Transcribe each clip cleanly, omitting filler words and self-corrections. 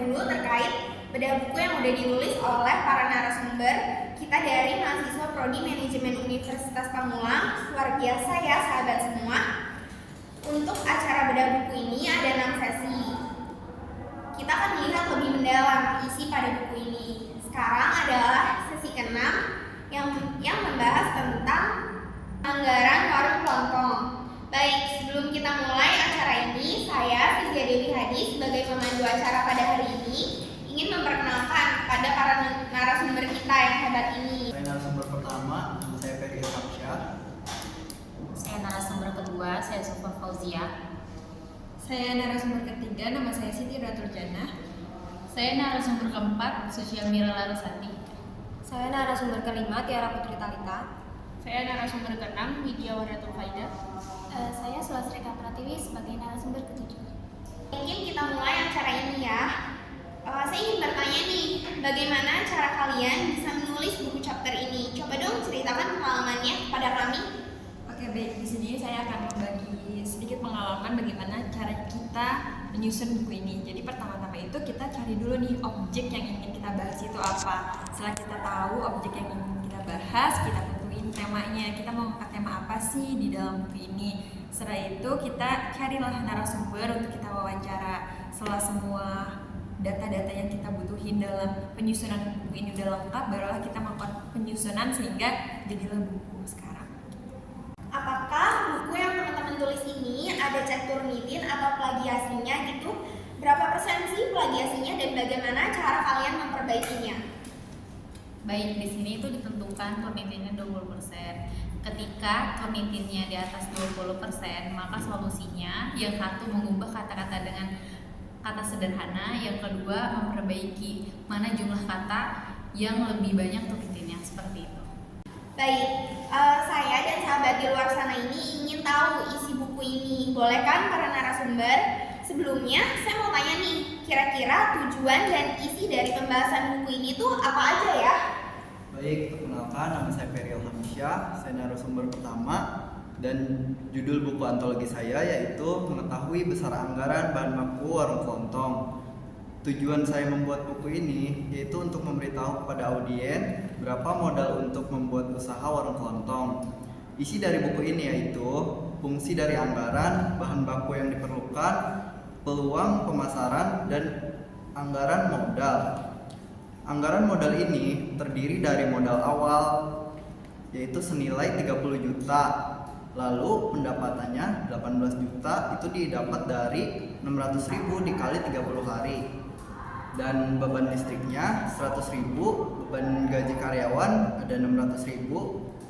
dulu terkait bedah buku yang udah ditulis oleh para narasumber kita dari mahasiswa Prodi Manajemen Universitas Pamulang. Luar biasa ya sahabat semua. Untuk acara bedah buku ini ada 6 sesi. Kita akan melihat lebih mendalam isi pada buku ini. Sekarang adalah sesi ke-6 yang membahas tentang anggaran warung kelontong. Baik, sebelum kita mulai acara ini, saya Fizia Dewi Hadi sebagai pemandu acara pada hari ini ingin memperkenalkan kepada para narasumber kita yang hebat ini. Saya narasumber pertama, nama saya Ferry Hamsyah. Saya narasumber kedua, saya Sufa Fauzia. Saya narasumber ketiga, nama saya Siti Raturjana. Saya narasumber keempat, Sucia Mira Larasati. Saya narasumber kelima, Tiara Putri Talita. Saya narasumber keenam, Widya Waratul Faida. Saya Sulasrika Pratiwi sebagai narasumber ketujuh. Mungkin kita mulai acara ini ya. Saya ingin bertanya nih, bagaimana cara kalian bisa menulis buku chapter ini? Coba dong ceritakan pengalamannya kepada kami. Oke, baik. Di sini saya akan berbagi sedikit pengalaman bagaimana cara kita menyusun buku ini. Jadi pertama-tama itu kita cari dulu nih objek yang ingin kita bahas itu apa. Setelah kita tahu objek yang ingin kita bahas, kita tentuin temanya. Kita mau angkat tema apa sih di dalam buku ini. Setelah itu kita carilah narasumber untuk kita wawancara. Setelah semua data-data yang kita butuhin dalam penyusunan buku ini udah lengkap, barulah kita melakukan penyusunan sehingga jadilah buku sekarang. Apakah buku yang teman-teman tulis ini ada cek turnitin atau plagiasinya gitu? Berapa persen sih plagiasinya dan bagaimana cara kalian memperbaikinya? Baik, di sini itu ditentukan turnitinnya 20%. Ketika turnitinnya di atas 20%, maka solusinya yang satu mengubah kata-kata dengan kata sederhana, yang kedua memperbaiki mana jumlah kata yang lebih banyak turnitinnya, seperti itu. Baik, saya dan sahabat di luar sana ini ingin tahu isi buku ini. Boleh kan para narasumber? Sebelumnya saya mau tanya nih, kira-kira tujuan dan isi dari pembahasan buku ini tuh apa aja ya? Baik, perkenalkan nama saya Ferry Hamsyah. Saya narasumber pertama dan judul buku antologi saya yaitu Mengetahui Besar Anggaran Bahan Baku Warung Kelontong. Tujuan saya membuat buku ini yaitu untuk memberitahu kepada audien berapa modal untuk membuat usaha warung kelontong. Isi dari buku ini yaitu fungsi dari anggaran, bahan baku yang diperlukan, peluang pemasaran, dan anggaran modal. Anggaran modal ini terdiri dari modal awal yaitu senilai 30 juta. Lalu pendapatannya 18 juta itu didapat dari 600.000 dikali 30 hari. Dan beban listriknya 100.000, beban gaji karyawan ada 600.000,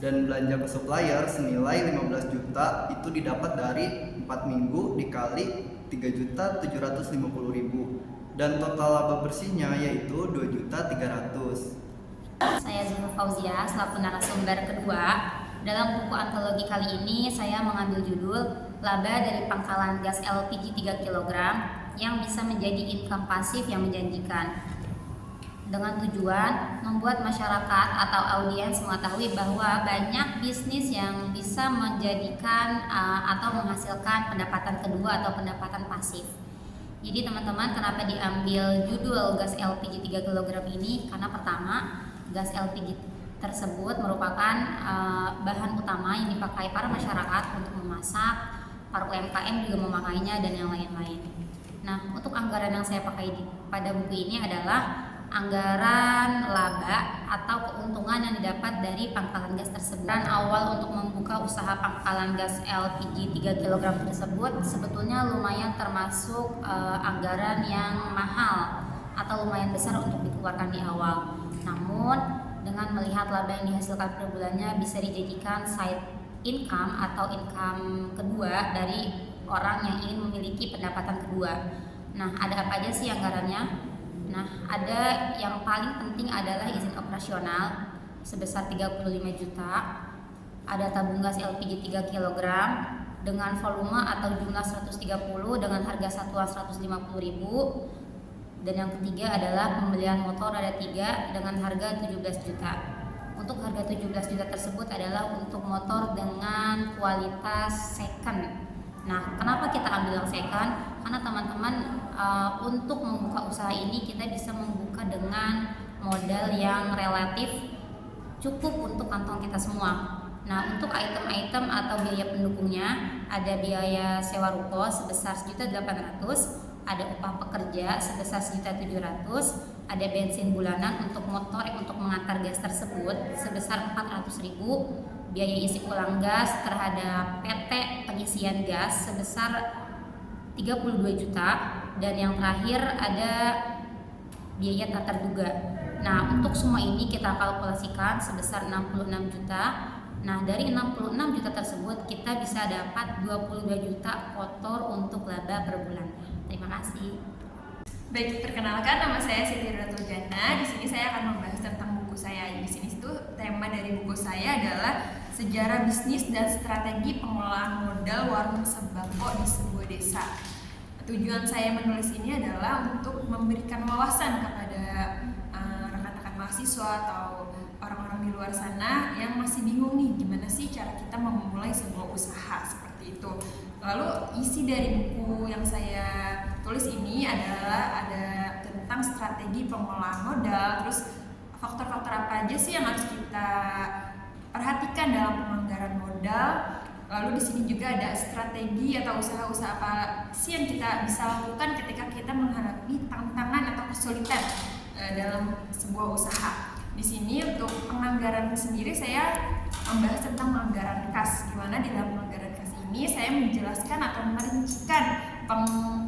dan belanja ke supplier senilai 15 juta itu didapat dari 4 minggu dikali 3.750.000. Dan total laba bersihnya yaitu 2.300.000. Saya Sufa Fauzia selaku narasumber kedua. Dalam buku antologi kali ini saya mengambil judul Laba dari Pangkalan Gas LPG 3 kg yang bisa menjadi income pasif yang menjanjikan, dengan tujuan membuat masyarakat atau audiens mengetahui bahwa banyak bisnis yang bisa menjadikan atau menghasilkan pendapatan kedua atau pendapatan pasif. Jadi teman-teman, kenapa diambil judul gas LPG 3 kg ini? Karena pertama, gas LPG tersebut merupakan bahan utama yang dipakai para masyarakat untuk memasak, para UMKM juga memakainya, dan yang lain-lain. Nah, untuk anggaran yang saya pakai pada buku ini adalah anggaran laba atau keuntungan yang didapat dari pangkalan gas tersebut. Dan awal untuk membuka usaha pangkalan gas LPG 3 kg tersebut sebetulnya lumayan termasuk anggaran yang mahal atau lumayan besar untuk dikeluarkan di awal. Namun dengan melihat laba yang dihasilkan per bulannya bisa dijadikan side income atau income kedua dari orang yang ingin memiliki pendapatan kedua. Nah, ada apa aja sih anggarannya? Nah, ada yang paling penting adalah izin operasional sebesar 35 juta. Ada tabung gas LPG 3 kg dengan volume atau jumlah 130 dengan harga satuan 150.000. Dan yang ketiga adalah pembelian motor ada 3 dengan harga 17 juta. Untuk harga 17 juta tersebut adalah untuk motor dengan kualitas second. Nah, kenapa kita ambil yang second? karena teman-teman untuk membuka usaha ini kita bisa membuka dengan modal yang relatif cukup untuk kantong kita semua. Nah, untuk item-item atau biaya pendukungnya ada biaya sewa ruko sebesar 1.800.000, ada upah pekerja sebesar 1.700.000, ada bensin bulanan untuk motor untuk mengantar gas tersebut sebesar 400.000, biaya isi ulang gas terhadap PT pengisian gas sebesar 32 juta, dan yang terakhir ada biaya tak terduga. Nah, untuk semua ini kita kalkulasikan sebesar 66 juta. Nah, dari 66 juta tersebut kita bisa dapat 22 juta kotor untuk laba per bulan. Terima kasih. Baik, perkenalkan nama saya Siti Ratujana. Di sini saya akan membahas tentang buku saya. Di sini itu tema dari buku saya adalah Sejarah Bisnis dan Strategi Pengolahan Modal Warung Sembako di Sebuah Desa. Tujuan saya menulis ini adalah untuk memberikan wawasan kepada rekan-rekan mahasiswa atau orang-orang di luar sana yang masih bingung nih gimana sih cara kita memulai sebuah usaha seperti itu. Lalu isi dari buku yang saya tulis ini adalah ada tentang strategi pengolahan modal, terus faktor-faktor apa aja sih yang harus kita perhatikan dalam penganggaran modal. Lalu di sini juga ada strategi atau usaha-usaha apa sih yang kita bisa lakukan ketika kita menghadapi tantangan atau kesulitan dalam sebuah usaha. Di sini untuk penganggaran sendiri saya membahas tentang penganggaran kas. Di mana di dalam penganggaran kas ini saya menjelaskan atau merincikan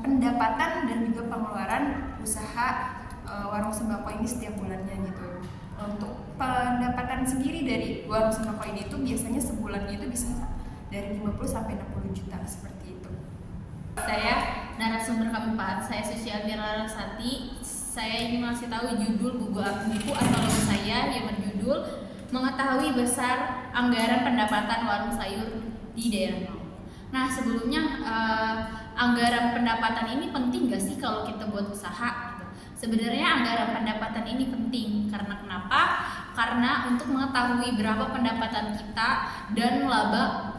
pendapatan dan juga pengeluaran usaha warung sembako ini setiap bulannya gitu. Untuk pendapatan sendiri dari warung sembako ini itu biasanya sebulannya itu bisa dari 50 sampai 60 juta seperti itu. Saya narasumber keempat, saya Susiati Larasati. Saya ingin ngasih tahu judul buku antologi saya yang berjudul Mengetahui Besar Anggaran Pendapatan Warung Sayur di Daerah. Nah, sebelumnya anggaran pendapatan ini penting gak sih kalau kita buat usaha? Sebenarnya anggaran pendapatan ini penting karena kenapa? Karena untuk mengetahui berapa pendapatan kita dan laba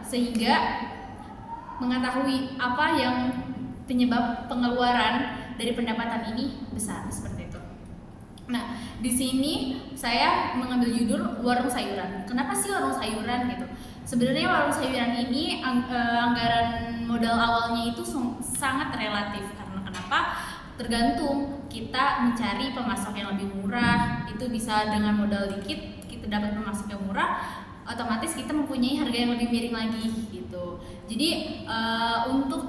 sehingga mengetahui apa yang penyebab pengeluaran dari pendapatan ini besar seperti itu. Nah, di sini saya mengambil judul warung sayuran. Kenapa sih warung sayuran gitu? Sebenarnya warung sayuran ini anggaran modal awalnya itu sangat relatif karena kenapa? Tergantung kita mencari pemasok yang lebih murah, itu bisa dengan modal dikit kita dapat pemasok yang murah, otomatis kita mempunyai harga yang lebih miring lagi gitu. Jadi untuk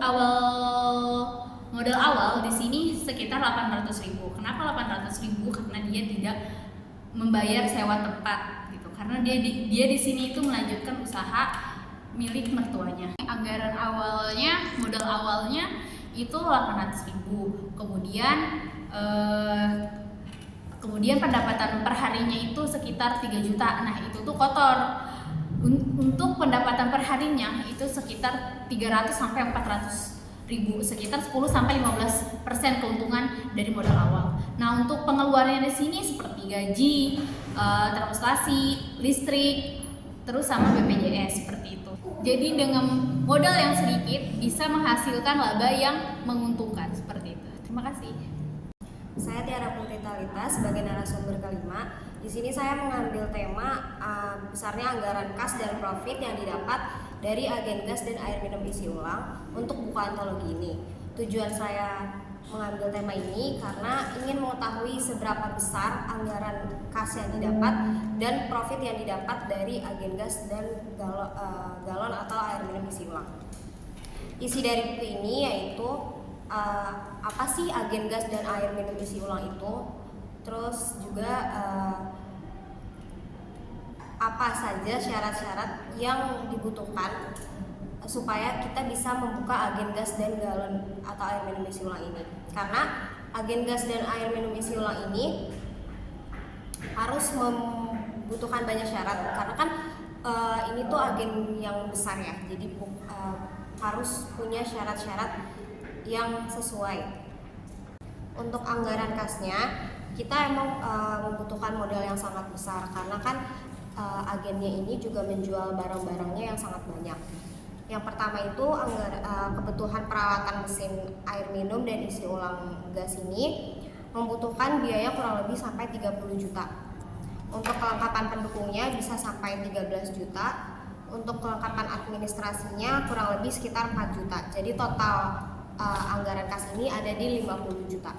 modal awal di sini sekitar 800.000. Kenapa 800.000? Karena dia tidak membayar sewa tempat gitu. Karena dia di sini itu melanjutkan usaha milik mertuanya. Anggaran awalnya, modal awalnya itu 800.000. Kemudian pendapatan per harinya itu sekitar 3 juta. Nah, itu tuh kotor. Untuk pendapatan per harinya itu sekitar 300 sampai 400.000, sekitar 10 sampai 15% keuntungan dari modal awal. Nah, untuk pengeluarannya di sini seperti gaji, transportasi, listrik, terus sama BPJS seperti itu. Jadi dengan modal yang sedikit bisa menghasilkan laba yang menguntungkan seperti itu. Terima kasih. Saya Tiara Putri Talita sebagai narasumber kelima. Di sini saya mengambil tema besarnya anggaran kas dan profit yang didapat dari agen gas dan air minum isi ulang untuk buku antologi ini. Tujuan saya mengambil tema ini karena ingin mengetahui seberapa besar anggaran kas yang didapat dan profit yang didapat dari agen gas dan galon atau air minum isi ulang. Isi dari buku ini yaitu apa sih agen gas dan air minum isi ulang itu, terus juga apa saja syarat-syarat yang dibutuhkan supaya kita bisa membuka agen gas dan galon atau air minum isi ulang ini. Karena agen gas dan air minum isi ulang ini harus membutuhkan banyak syarat karena kan ini tuh agen yang besar ya, jadi harus punya syarat-syarat yang sesuai. Untuk anggaran kasnya kita emang membutuhkan modal yang sangat besar karena kan agennya ini juga menjual barang-barangnya yang sangat banyak. Yang pertama itu kebutuhan peralatan mesin air minum dan isi ulang gas ini membutuhkan biaya kurang lebih sampai 30 juta. Untuk kelengkapan pendukungnya bisa sampai 13 juta. Untuk kelengkapan administrasinya kurang lebih sekitar 4 juta. Jadi total anggaran kas ini ada di 50 juta.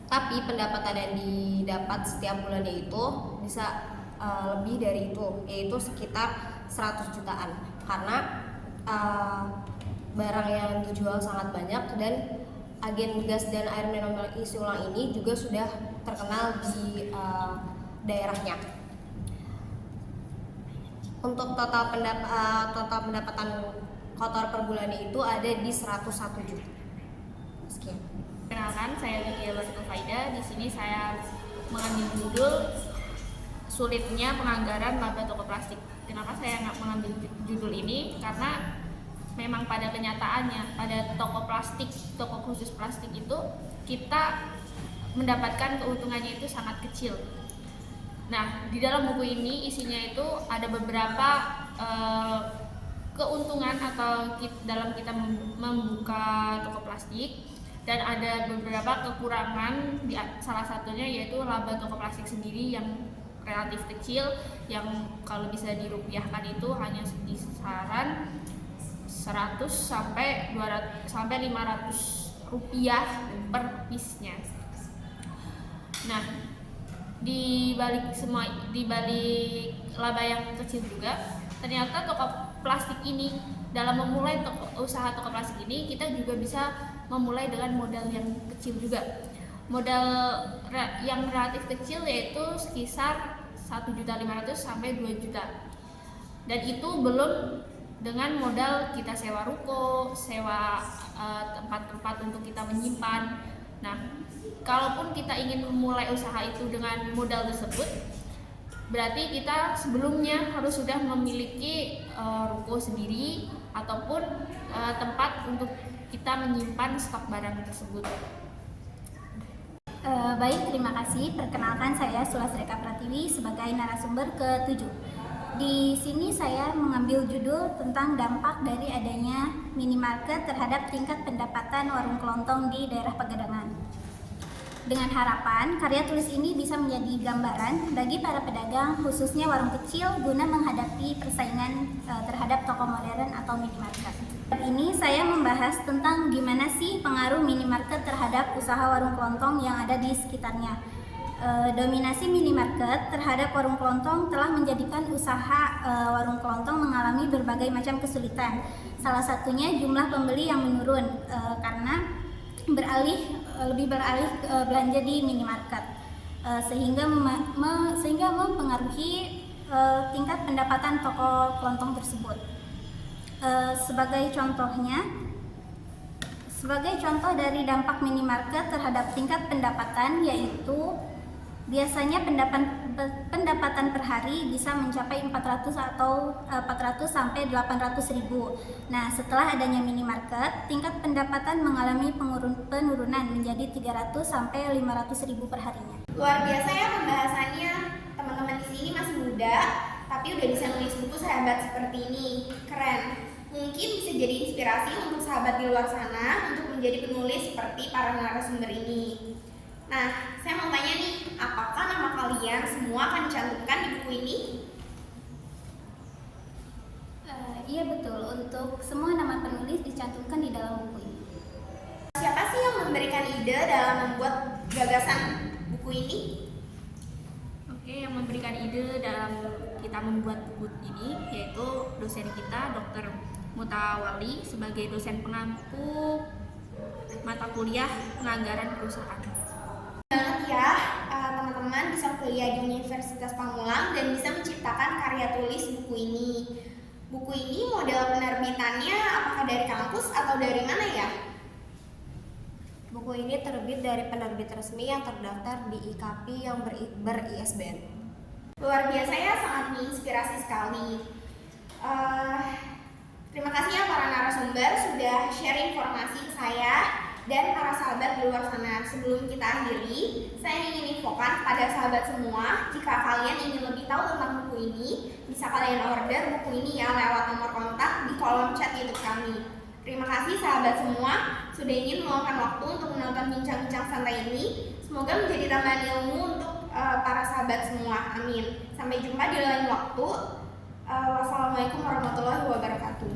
Tapi pendapatan yang didapat setiap bulannya itu bisa lebih dari itu, yaitu sekitar 100 jutaan. Karena barang yang dijual sangat banyak dan agen gas dan air minum isi ulang ini juga sudah terkenal di daerahnya. Untuk total pendapatan kotor per bulannya itu ada di 101 juta. Sekian. Kenalkan, saya Vicky Faida. Di sini saya mengambil judul sulitnya penganggaran laba toko plastik. Kenapa saya mengambil judul ini? Karena memang pada kenyataannya pada toko khusus plastik itu kita mendapatkan keuntungannya itu sangat kecil. Nah, di dalam buku ini isinya itu ada beberapa keuntungan atau dalam kita membuka toko plastik, dan ada beberapa kekurangan, salah satunya yaitu laba toko plastik sendiri yang relatif kecil, yang kalau bisa dirupiahkan itu hanya kisaran 100 sampai 200 sampai 500 rupiah per piece-nya. Nah, di balik laba yang kecil juga, ternyata toko plastik ini, dalam memulai usaha toko plastik ini, kita juga bisa memulai dengan modal yang kecil juga. Modal yang relatif kecil yaitu sekitar 1.500.000 sampai 2 juta. Dan itu belum dengan modal kita sewa ruko, sewa tempat-tempat untuk kita menyimpan. Nah, kalaupun kita ingin memulai usaha itu dengan modal tersebut, berarti kita sebelumnya harus sudah memiliki ruko sendiri ataupun tempat untuk kita menyimpan stok barang tersebut. Baik, terima kasih. Perkenalkan, saya Sulasreka Pratiwi sebagai narasumber ke-7. Di sini saya mengambil judul tentang dampak dari adanya minimarket terhadap tingkat pendapatan warung kelontong di daerah Pegadangan. Dengan harapan karya tulis ini bisa menjadi gambaran bagi para pedagang, khususnya warung kecil, guna menghadapi persaingan terhadap toko modern atau minimarket. Ini saya membahas tentang gimana sih pengaruh minimarket terhadap usaha warung kelontong yang ada di sekitarnya. Dominasi minimarket terhadap warung kelontong telah menjadikan usaha warung kelontong mengalami berbagai macam kesulitan. Salah satunya jumlah pembeli yang menurun karena lebih beralih belanja di minimarket, sehingga mempengaruhi tingkat pendapatan toko kelontong tersebut. Sebagai contoh dari dampak minimarket terhadap tingkat pendapatan, yaitu biasanya pendapatan per hari bisa mencapai 400 sampai 800 ribu. Nah, setelah adanya minimarket, tingkat pendapatan mengalami penurunan menjadi 300 sampai 500 ribu per harinya. Luar biasa ya pembahasannya. Teman-teman di sini masih muda, tapi udah bisa nulis buku sahabat seperti ini. Keren. Mungkin bisa jadi inspirasi untuk sahabat di luar sana untuk menjadi penulis seperti para narasumber ini. Nah, saya mau tanya nih, apakah nama kalian semua akan dicantumkan di buku ini? Iya betul, untuk semua nama penulis dicantumkan di dalam buku ini. Siapa sih yang memberikan ide dalam membuat gagasan buku ini? Oke, yang memberikan ide dalam kita membuat buku ini yaitu dosen kita, Dr. Mutawali, sebagai dosen pengampu mata kuliah penganggaran perusahaan. Banget ya, teman-teman bisa kuliah di Universitas Pamulang dan bisa menciptakan karya tulis buku ini. Buku ini model penerbitannya apakah dari kampus atau dari mana ya? Buku ini terbit dari penerbit resmi yang terdaftar di IKP yang ber-ISBN. Luar biasa ya, sangat menginspirasi sekali. Terima kasih ya para narasumber sudah share informasi ke saya. dan para sahabat di luar sana. Sebelum kita akhiri, saya ingin infokan pada sahabat semua, jika kalian ingin lebih tahu tentang buku ini, bisa kalian order buku ini ya lewat nomor kontak di kolom chat YouTube kami. Terima kasih sahabat semua sudah ingin meluangkan waktu untuk menonton bincang-bincang santai ini. Semoga menjadi tambahan ilmu untuk para sahabat semua. Amin. Sampai jumpa di lain waktu. Wassalamualaikum warahmatullahi wabarakatuh.